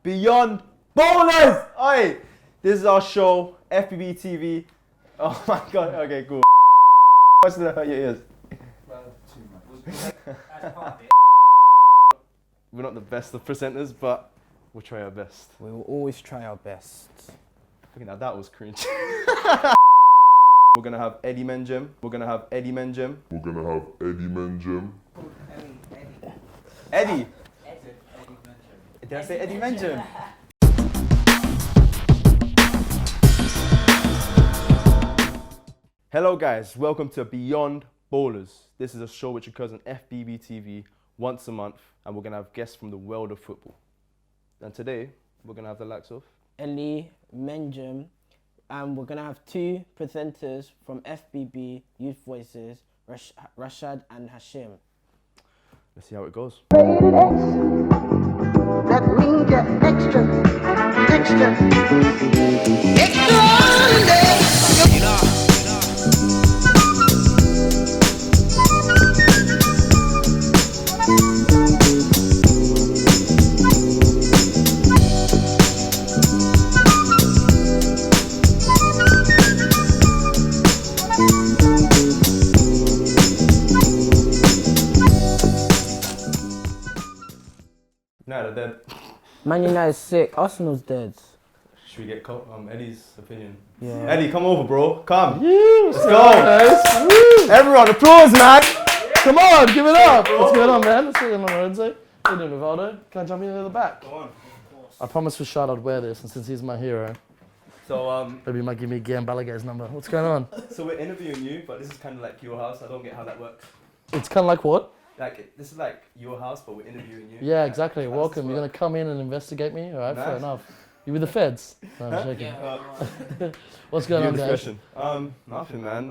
Beyond Bowlers! Oi! This is our show, FBB TV. Oh my god, okay, cool. What's the hurt your ears? We're not the best of presenters, but we'll try our best. We will always try our best. Okay, now that was cringe. We're gonna have Eli Mengem. We're gonna have Eli Mengem. Eddie. Did I say Eli Mengem? Hello guys, welcome to Beyond Bowlers. This is a show which occurs on FBB TV once a month, and we're gonna have guests from the world of football. And today, we're gonna have the likes of Eli Mengem, and we're going to have two presenters from FBB Youth Voices, Rashad and Hashim. Let's see how it goes. Rated X. That means you're extra. Nah, they're dead. Man United is sick, Arsenal's dead. Should we get Eddie's opinion? Yeah. Eddie, come over, bro. Come. Let's go. Everyone, applause, man. Come on, give it up. What's going on, man? What's going on, Lorenzo? How you doing, Rivaldo? Can I jump in at the back? Go on. I promised Rashad I'd wear this, and since he's my hero, So, maybe he might give me Guillaume Balaguer's number. What's going on? so we're interviewing you, but this is kind of like your house. I don't get how that works. It's kind of like what? Like, this is like your house, but we're interviewing you. Yeah, exactly. How does Welcome. this You're work? going to come in and investigate me? All right, fair Nice. enough. You with the feds? No, I'm joking. What's going on, guys? Discretion. Nothing, man.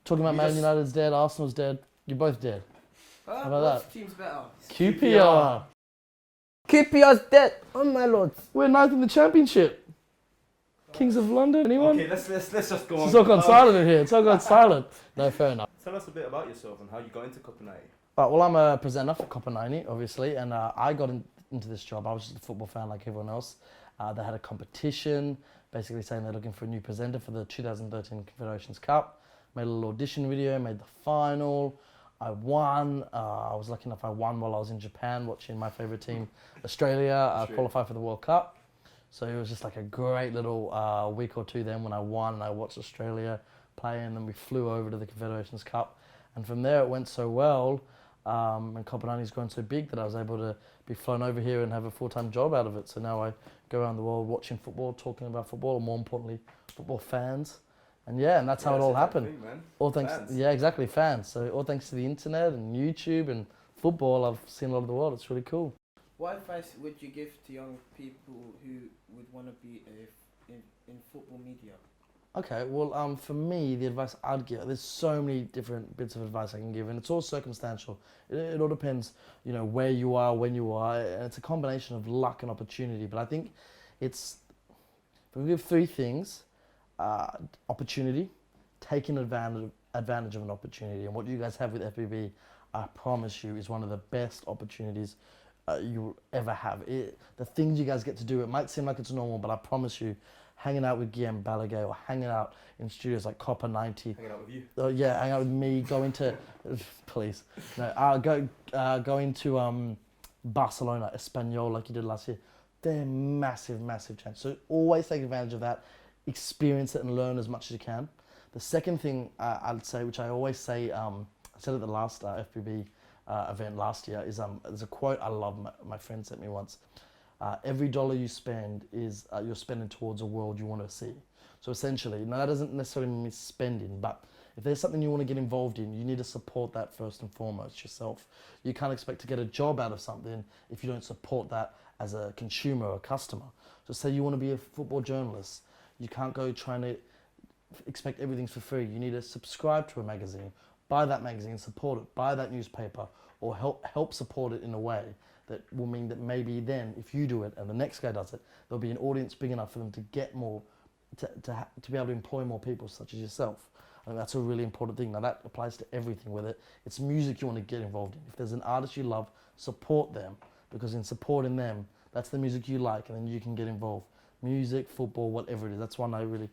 Talking about we Man just- United's dead, Arsenal's dead. You're both dead. How about that? Team's better. QPR. QPR's dead, oh my lord. We're ninth in the championship. Kings of London. Anyone? Okay, let's just go on. It's all gone silent in here. It's all gone silent. No, fair enough. Tell us a bit about yourself and how you got into Copa90's. Well, I'm a presenter for Copa90, obviously, and I got into this job. I was just a football fan like everyone else. They had a competition, basically saying they're looking for a new presenter for the 2013 Confederations Cup. Made a little audition video, made the final. I won. I was lucky enough I won while I was in Japan watching my favourite team, Australia, qualify for the World Cup. So it was just like a great little week or two then when I won and I watched Australia play, and then we flew over to the Confederations Cup. And from there it went so well, and Copa90's grown so big that I was able to be flown over here and have a full-time job out of it. So now I go around the world watching football, talking about football, and more importantly, football fans. And yeah, and that's how it all happened. All thanks, yeah, exactly, fans. So all thanks to the internet and YouTube and football, I've seen a lot of the world. It's really cool. What advice would you give to young people who would want to be in football media? Okay, well, for me, the advice I'd give, there's so many different bits of advice I can give, and it's all circumstantial. It all depends, you know, where you are, when you are, and it's a combination of luck and opportunity. But I think it's, if we give three things, opportunity, taking advantage of an opportunity, and what you guys have with FBB, I promise you, is one of the best opportunities you'll ever have. The things you guys get to do, it might seem like it's normal, but I promise you, hanging out with Guillaume Balaguer or hanging out in studios like Copa90. Hanging out with you. Yeah, hanging out with me, going to, please, no, going to Barcelona, Espanyol like you did last year. They're massive, massive change. So always take advantage of that, experience it and learn as much as you can. The second thing I'd say, which I always say, I said at the last FBB event last year, is there's a quote I love, my friend sent me once. Every dollar you spend is you're spending towards a world you want to see. So essentially, now that doesn't necessarily mean spending, but if there's something you want to get involved in, you need to support that first and foremost yourself. You can't expect to get a job out of something if you don't support that as a consumer or a customer. So say you want to be a football journalist, you can't go trying to expect everything's for free. You need to subscribe to a magazine, buy that magazine, support it, buy that newspaper, or help support it in a way that will mean that maybe then, if you do it and the next guy does it, there'll be an audience big enough for them to get more, to be able to employ more people such as yourself. I think that's a really important thing. Now that applies to everything, whether it's music you want to get involved in. If there's an artist you love, support them, because in supporting them, That's the music you like, and then you can get involved. Music, football, whatever it is. That's one I really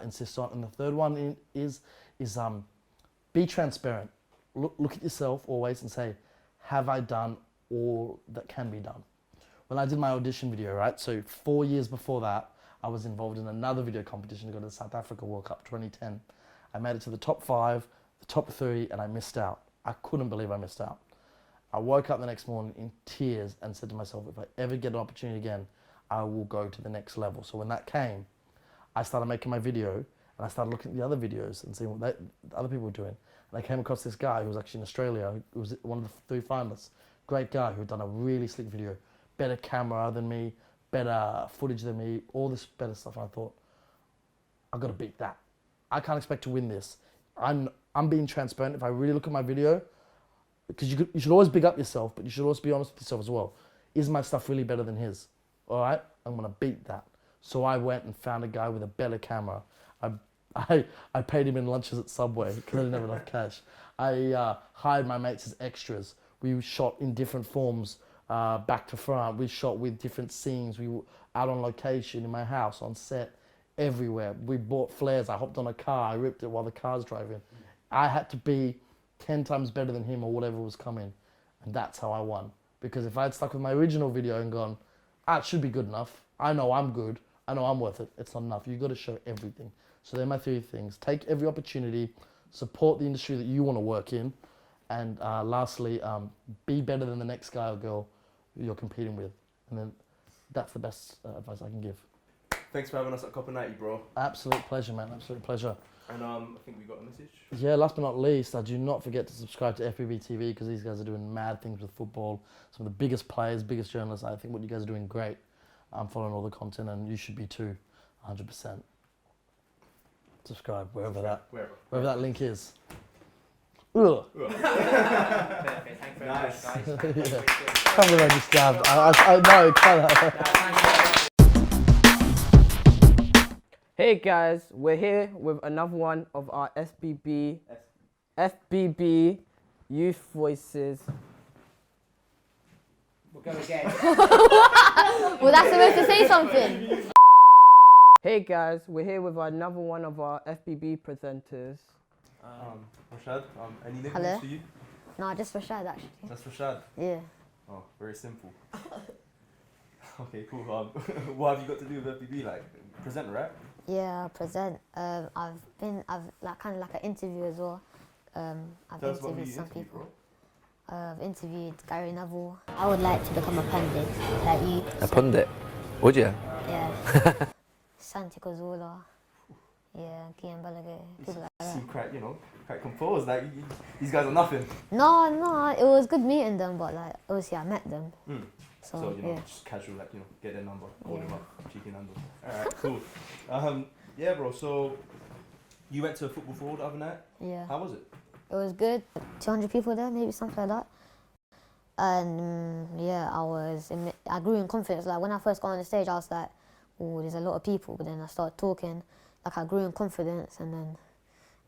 insist on. And the third one is be transparent. Look at yourself always and say, have I done all that can be done? When I did my audition video, right? So 4 years before that, I was involved in another video competition to go to the South Africa World Cup 2010. I made it to the top 5, the top 3, and I missed out. I couldn't believe I missed out. I woke up the next morning in tears and said to myself, if I ever get an opportunity again, I will go to the next level. So when that came, I started making my video, and I started looking at the other videos and seeing what other people were doing. And I came across this guy who was actually in Australia, who was one of the 3 finalists. Great guy who had done a really slick video, better camera than me, better footage than me, all this better stuff. And I thought, I've got to beat that. I can't expect to win this. I'm being transparent. If I really look at my video, because you should always big up yourself, but you should also be honest with yourself as well. Is my stuff really better than his? All right, I'm gonna beat that. So I went and found a guy with a better camera. I paid him in lunches at Subway because I didn't have enough cash. I hired my mates as extras. We shot in different forms, back to front. We shot with different scenes. We were out on location in my house, on set, everywhere. We bought flares. I hopped on a car. I ripped it while the car's driving. I had to be 10 times better than him or whatever was coming. And that's how I won. Because if I had stuck with my original video and gone, it should be good enough. I know I'm good. I know I'm worth it. It's not enough. You've got to show everything. So they're my 3 things. Take every opportunity, support the industry that you want to work in, and lastly, be better than the next guy or girl you're competing with. And then that's the best advice I can give. Thanks for having us at Copa90, bro. Absolute pleasure, man. Absolute pleasure. And I think we got a message. Yeah, last but not least, do not forget to subscribe to FBB TV because these guys are doing mad things with football. Some of the biggest players, biggest journalists. I think what you guys are doing great. I'm following all the content and you should be too, 100%. Subscribe wherever that link is. Ugh. Perfect. Thank you very much, guys. Yeah. Can't believe I just jabbed. I know, can't. Hey guys, we're here with another one of our FBB Youth Voices. We'll go again. Well, that's supposed to say something. Hey guys, we're here with another one of our FBB presenters. Rashad, any nicknames Hello? for you? No, just Rashad actually. That's Rashad. Yeah. Oh, very simple. Okay, cool. What have you got to do with FBB? Like, present, right? Yeah, I present. I've like kind of like an interview as well. I've Tell us about who interviewed you some interviewed, people. I've interviewed Gary Neville. I would like to become a pundit, like you. A pundit? Would you? Yeah. Santi Cazorla. Yeah, Kian Balaguer. People like that. Seem quite composed. Like, these guys are nothing. No, it was good meeting them, but like obviously I met them. So, yeah. just casual, like, get their number, call them up, cheeky number. Alright, cool. Yeah, bro, so you went to a football forward the other night. Yeah. How was it? It was good. 200 people there, maybe something like that. And yeah, I grew in confidence. Like when I first got on the stage, I was like, oh, there's a lot of people. But then I started talking, like I grew in confidence, and then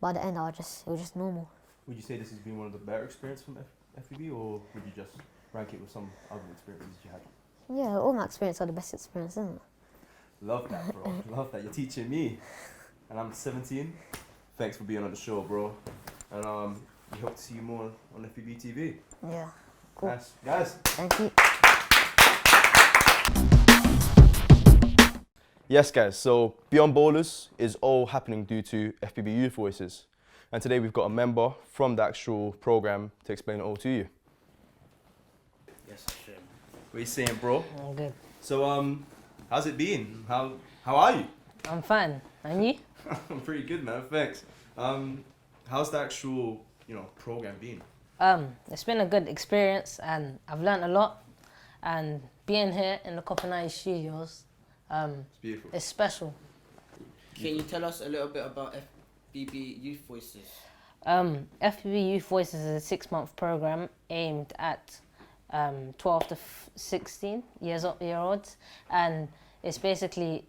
by the end, it was just normal. Would you say this has been one of the better experiences from FBB, or would you just rank it with some other experiences you had? Yeah, all my experience are the best experience, isn't it? Love that, bro. Love that. You're teaching me, and I'm 17. Thanks for being on the show, bro. And we hope to see you more on FBB TV. Yeah, cool. Nice, guys. Thank you. Yes, guys. So Beyond Ballers is all happening due to FBB Youth Voices, and today we've got a member from the actual program to explain it all to you. Yes, sure. What are you saying, bro? I'm good. So how's it been? How are you? I'm fine. And you? I'm pretty good, man. Thanks. How's the actual, program been? It's been a good experience and I've learnt a lot. And being here in the Copa90's studios, It's beautiful. it's special. Can you tell us a little bit about FBB Youth Voices? FBB Youth Voices is a 6-month program aimed at 12 to 16 year olds, and it's basically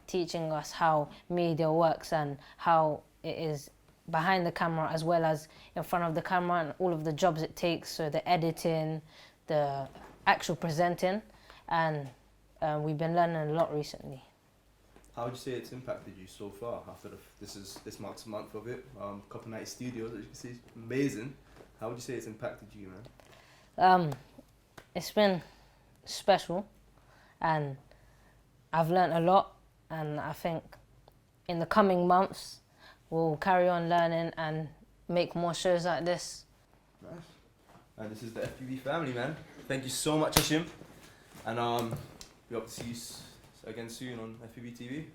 teaching us how media works and how it is behind the camera as well as in front of the camera and all of the jobs it takes, so the editing, the actual presenting, and we've been learning a lot recently. How would you say it's impacted you so far after this marks a month of it? Copa90's studios, as you can see, is amazing. How would you say it's impacted you, man? It's been special, and I've learnt a lot, and I think in the coming months we'll carry on learning and make more shows like this. Nice. And this is the FBB family, man. Thank you so much, Hashim. And we hope to see you again soon on FBB TV.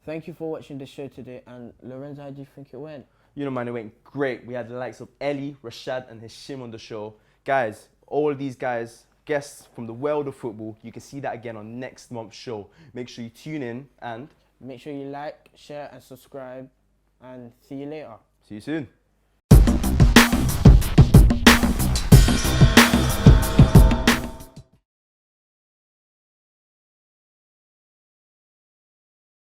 Thank you for watching the show today. And Lorenzo, how do you think it went? You know, man, it went great. We had the likes of Eli, Rashad, and Hashim on the show. Guys, all of these guys, guests from the world of football, you can see that again on next month's show. Make sure you tune in and Make sure you like, share, and subscribe. And see you later. see you soon.